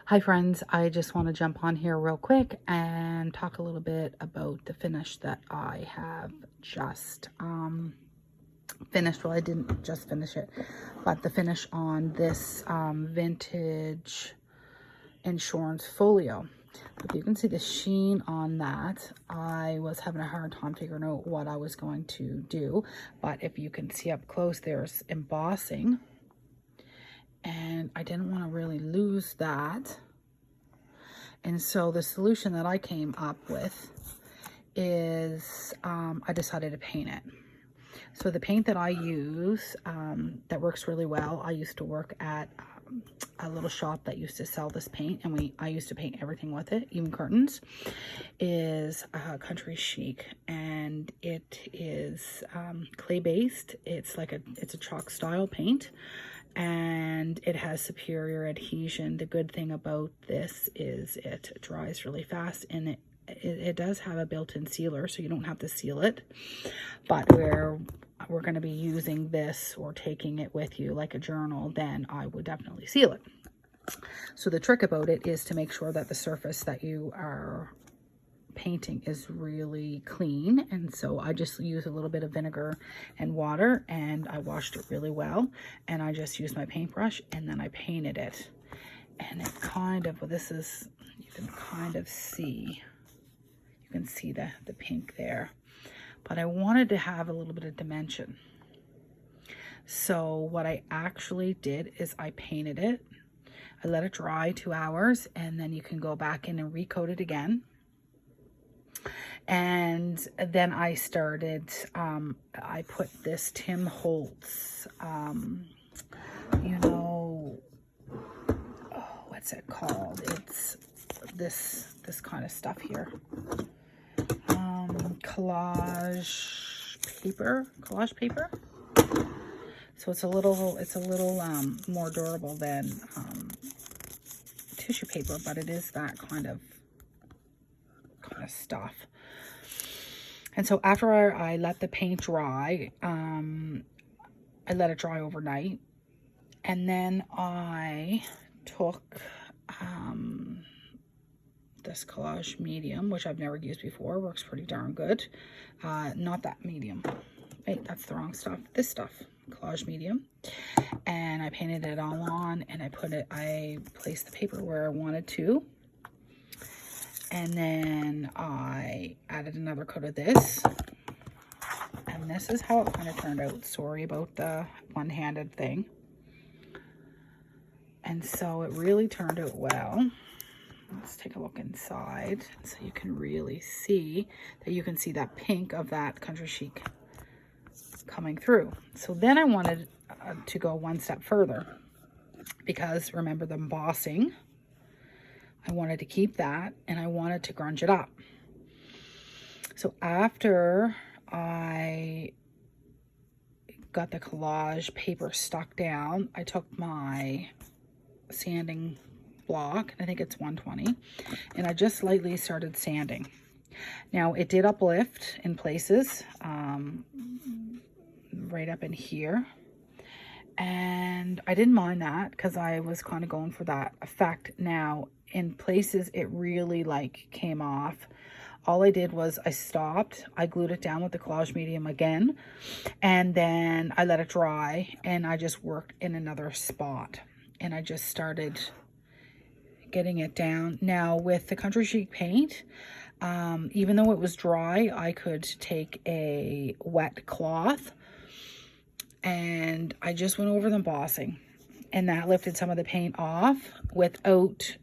Hi friends, I just want to jump on here real quick and talk a little bit about the finish that I have just finished. Well, I didn't just finish it, but the finish on this vintage insurance folio. If you can see the sheen on that, I was having a hard time figuring out what I was going to do, but if you can see up close, there's embossing, and I didn't want to really lose that. And so the solution that I came up with is I decided to paint it. So the paint that I use that works really well, I used to work at a little shop that used to sell this paint, and I used to paint everything with it, even curtains, is Country Chic, and it is clay based. It's a chalk style paint, and it has superior adhesion. The good thing about this is it dries really fast, and it does have a built-in sealer, so you don't have to seal it. But we're going to be using this or taking it with you like a journal, then I would definitely seal it. So the trick about it is to make sure that the surface that you are painting is really clean, and so I just use a little bit of vinegar and water, and I washed it really well, and I just used my paintbrush, and then I painted it. And it kind of, this is, you can kind of see, you can see the pink there, but I wanted to have a little bit of dimension. So what I actually did is I painted it, I let it dry 2 hours, and then you can go back in and recoat it again. And then I started, I put this Tim Holtz, you know, oh, what's it called? It's this kind of stuff here. Collage paper. So it's a little more durable than tissue paper, but it is that kind of stuff. And so after I let the paint dry, I let it dry overnight, and then I took this collage medium, which I've never used before, works pretty darn good. Not that medium. Wait, that's the wrong stuff. This stuff, collage medium. And I painted it all on, and I placed the paper where I wanted to. And then I added another coat of this. And this is how it kind of turned out. Sorry about the one-handed thing. And so it really turned out well. Let's take a look inside so you can really see that. You can see that pink of that Country Chic coming through. So then I wanted to go one step further, because remember the embossing, I wanted to keep that, and I wanted to grunge it up. So after I got the collage paper stuck down, I took my sanding block, I think it's 120, and I just lightly started sanding. Now it did uplift in places, right up in here, and I didn't mind that because I was kind of going for that effect. Now in places it really came off. All I did was I stopped, I glued it down with the collage medium again, and then I let it dry, and I just worked in another spot, and I just started getting it down. Now with the Country Chic paint, even though it was dry, I could take a wet cloth and I just went over the embossing, and that lifted some of the paint off without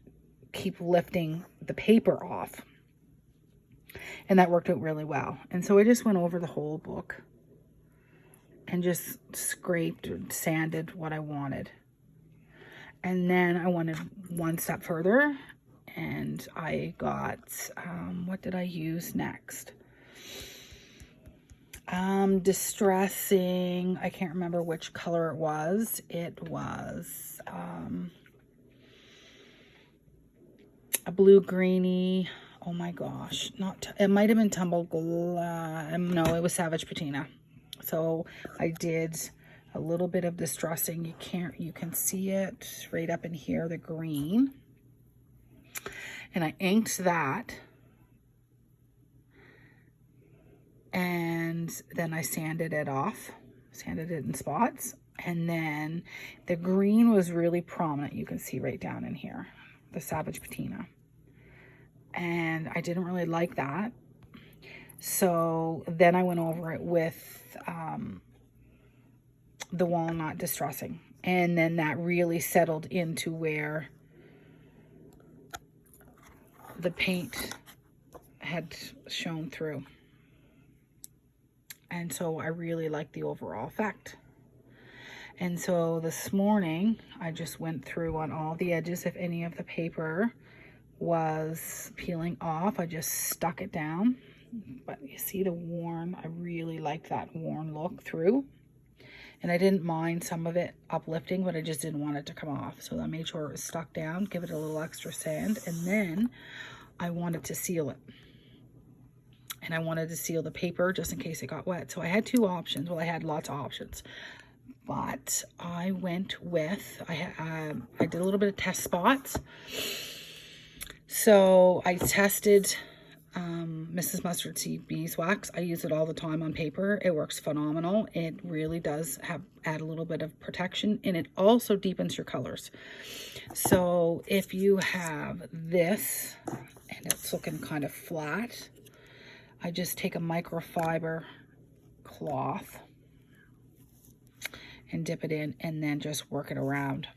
keep lifting the paper off. And that worked out really well. And so I just went over the whole book and just scraped and sanded what I wanted. And then I wanted one step further, and I got, what did I use next? Distressing, I can't remember which color it was. It was a blue-greeny, oh my gosh, it might have been tumbled, no, it was Savage Patina. So I did a little bit of distressing. You can see it right up in here, the green. And I inked that. And then I sanded it off, sanded it in spots. And then the green was really prominent. You can see right down in here, the Savage Patina. And I didn't really like that. So then I went over it with the Walnut Distressing. And then that really settled into where the paint had shown through. And so I really like the overall effect. And so this morning, I just went through on all the edges. If any of the paper was peeling off, I just stuck it down. But you see the worn, I really like that worn look through. And I didn't mind some of it uplifting, but I just didn't want it to come off. So I made sure it was stuck down, give it a little extra sand, and then I wanted to seal it. And I wanted to seal the paper just in case it got wet. So I had two options. Well, I had lots of options. But I went with, I did a little bit of test spots. So I tested Mrs. Mustard Seed Beeswax. I use it all the time on paper. It works phenomenal. It really does add a little bit of protection, and it also deepens your colors. So if you have this and it's looking kind of flat, I just take a microfiber cloth and dip it in and then just work it around.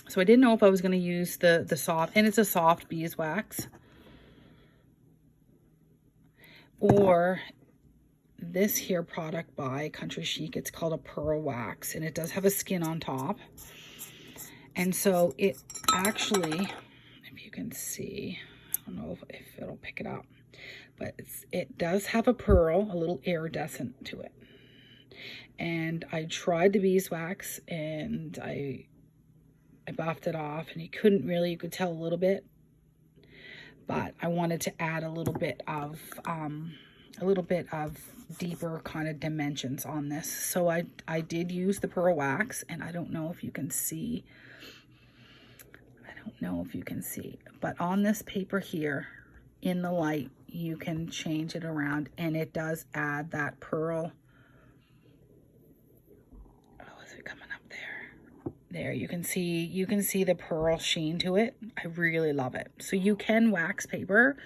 So I didn't know if I was going to use the soft, and it's a soft beeswax, or this here product by Country Chic. It's called a pearl wax, and it does have a skin on top. And so it actually, if you can see, I don't know if it'll pick it up, but it does have a pearl, a little iridescent to it. And I tried the beeswax, and I buffed it off, and you could tell a little bit, but I wanted to add a little bit of deeper kind of dimensions on this. So I did use the pearl wax, and I don't know if you can see, but on this paper here in the light, you can change it around, and it does add that pearl. Oh, is it coming up there? There, you can see the pearl sheen to it. I really love it. So you can wax paper.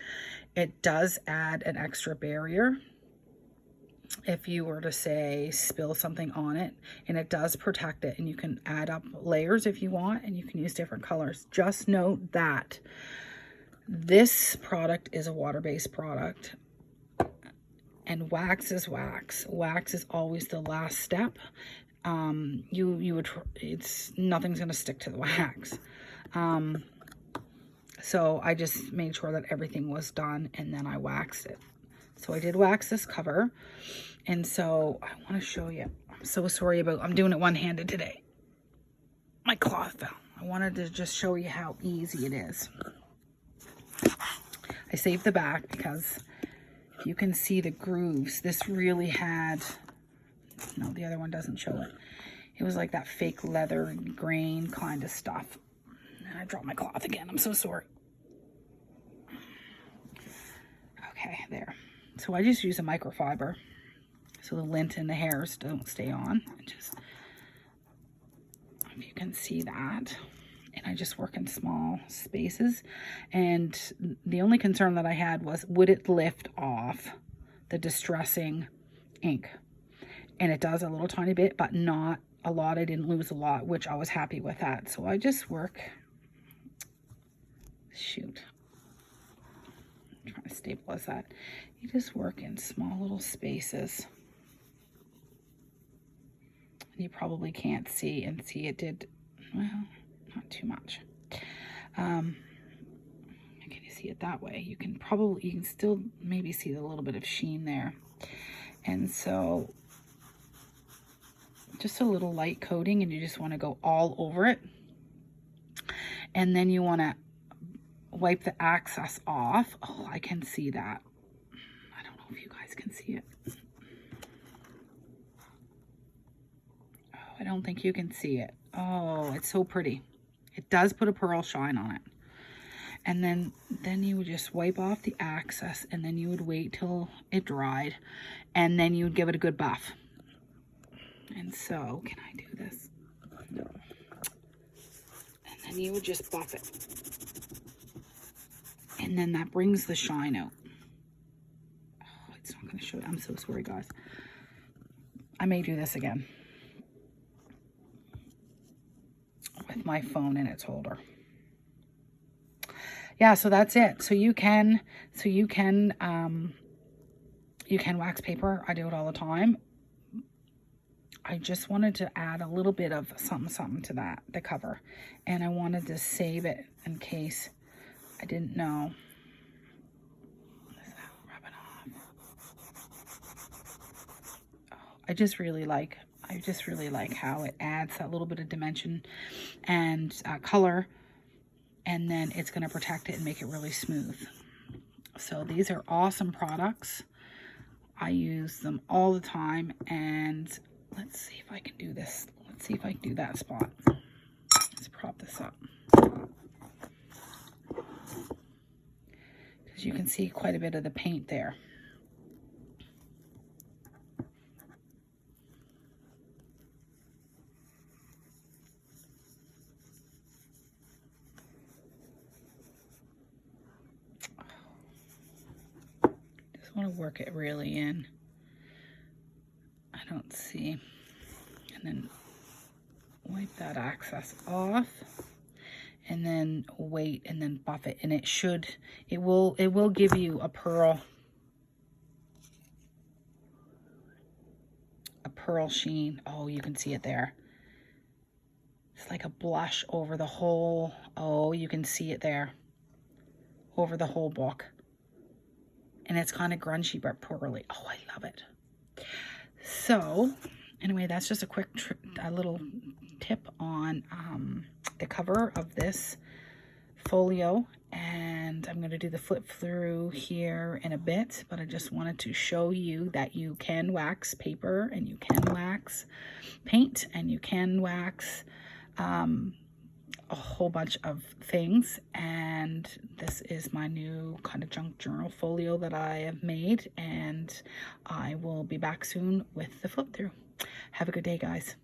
It does add an extra barrier if you were to, say, spill something on it, and it does protect it, and you can add up layers if you want, and you can use different colors. Just note that this product is a water-based product, and wax is wax. Wax is always the last step. Nothing's going to stick to the wax. So I just made sure that everything was done, and then I waxed it. So I did wax this cover, and so I want to show you. I'm so sorry I'm doing it one-handed today. My cloth fell. I wanted to just show you how easy it is. I saved the back because you can see the grooves. This really had, no, the other one doesn't show it. It was like that fake leather grain kind of stuff. And I dropped my cloth again. I'm so sorry. Okay, there. So I just use a microfiber so the lint and the hairs don't stay on. Just, if you can see that. And I just work in small spaces. And the only concern that I had was, would it lift off the distressing ink? And it does a little tiny bit, but not a lot. I didn't lose a lot, which I was happy with that. So I just work, shoot, I'm trying to stabilize that. You just work in small little spaces. And you probably can't see, and see it did, well, not too much. Can you see it that way? You can still maybe see a little bit of sheen there. And so just a little light coating, and you just want to go all over it. And then you want to wipe the excess off. Oh, I can see that. I don't know if you guys can see it. Oh, I don't think you can see it. Oh, it's so pretty. It does put a pearl shine on it. And then you would just wipe off the excess, and then you would wait till it dried, and then you would give it a good buff. And so, can I do this? No. And then you would just buff it. And then that brings the shine out. Oh, it's not going to show it. I'm so sorry, guys. I may do this again with my phone in its holder. Yeah, so that's it. So you can wax paper. I do it all the time. I just wanted to add a little bit of something to that, the cover. And I wanted to save it in case I didn't know. Rub it off. Oh, I just really like how it adds that little bit of dimension and color. And then it's going to protect it and make it really smooth. So these are awesome products. I use them all the time. And let's see if I can do this. Let's see if I can do that spot. Let's prop this up. Because you can see quite a bit of the paint there. Want to work it really in. I don't see. And then wipe that excess off, and then wait, and then buff it, and it will give you a pearl sheen. Oh, you can see it there. It's like a blush over the whole, oh, you can see it there over the whole book. And it's kind of grungy but pearly. Oh, I love it. So, anyway, that's just a quick a little tip on the cover of this folio. And I'm going to do the flip through here in a bit. But I just wanted to show you that you can wax paper, and you can wax paint, and you can wax a whole bunch of things. And this is my new kind of junk journal folio that I have made, and I will be back soon with the flip through. Have a good day, guys.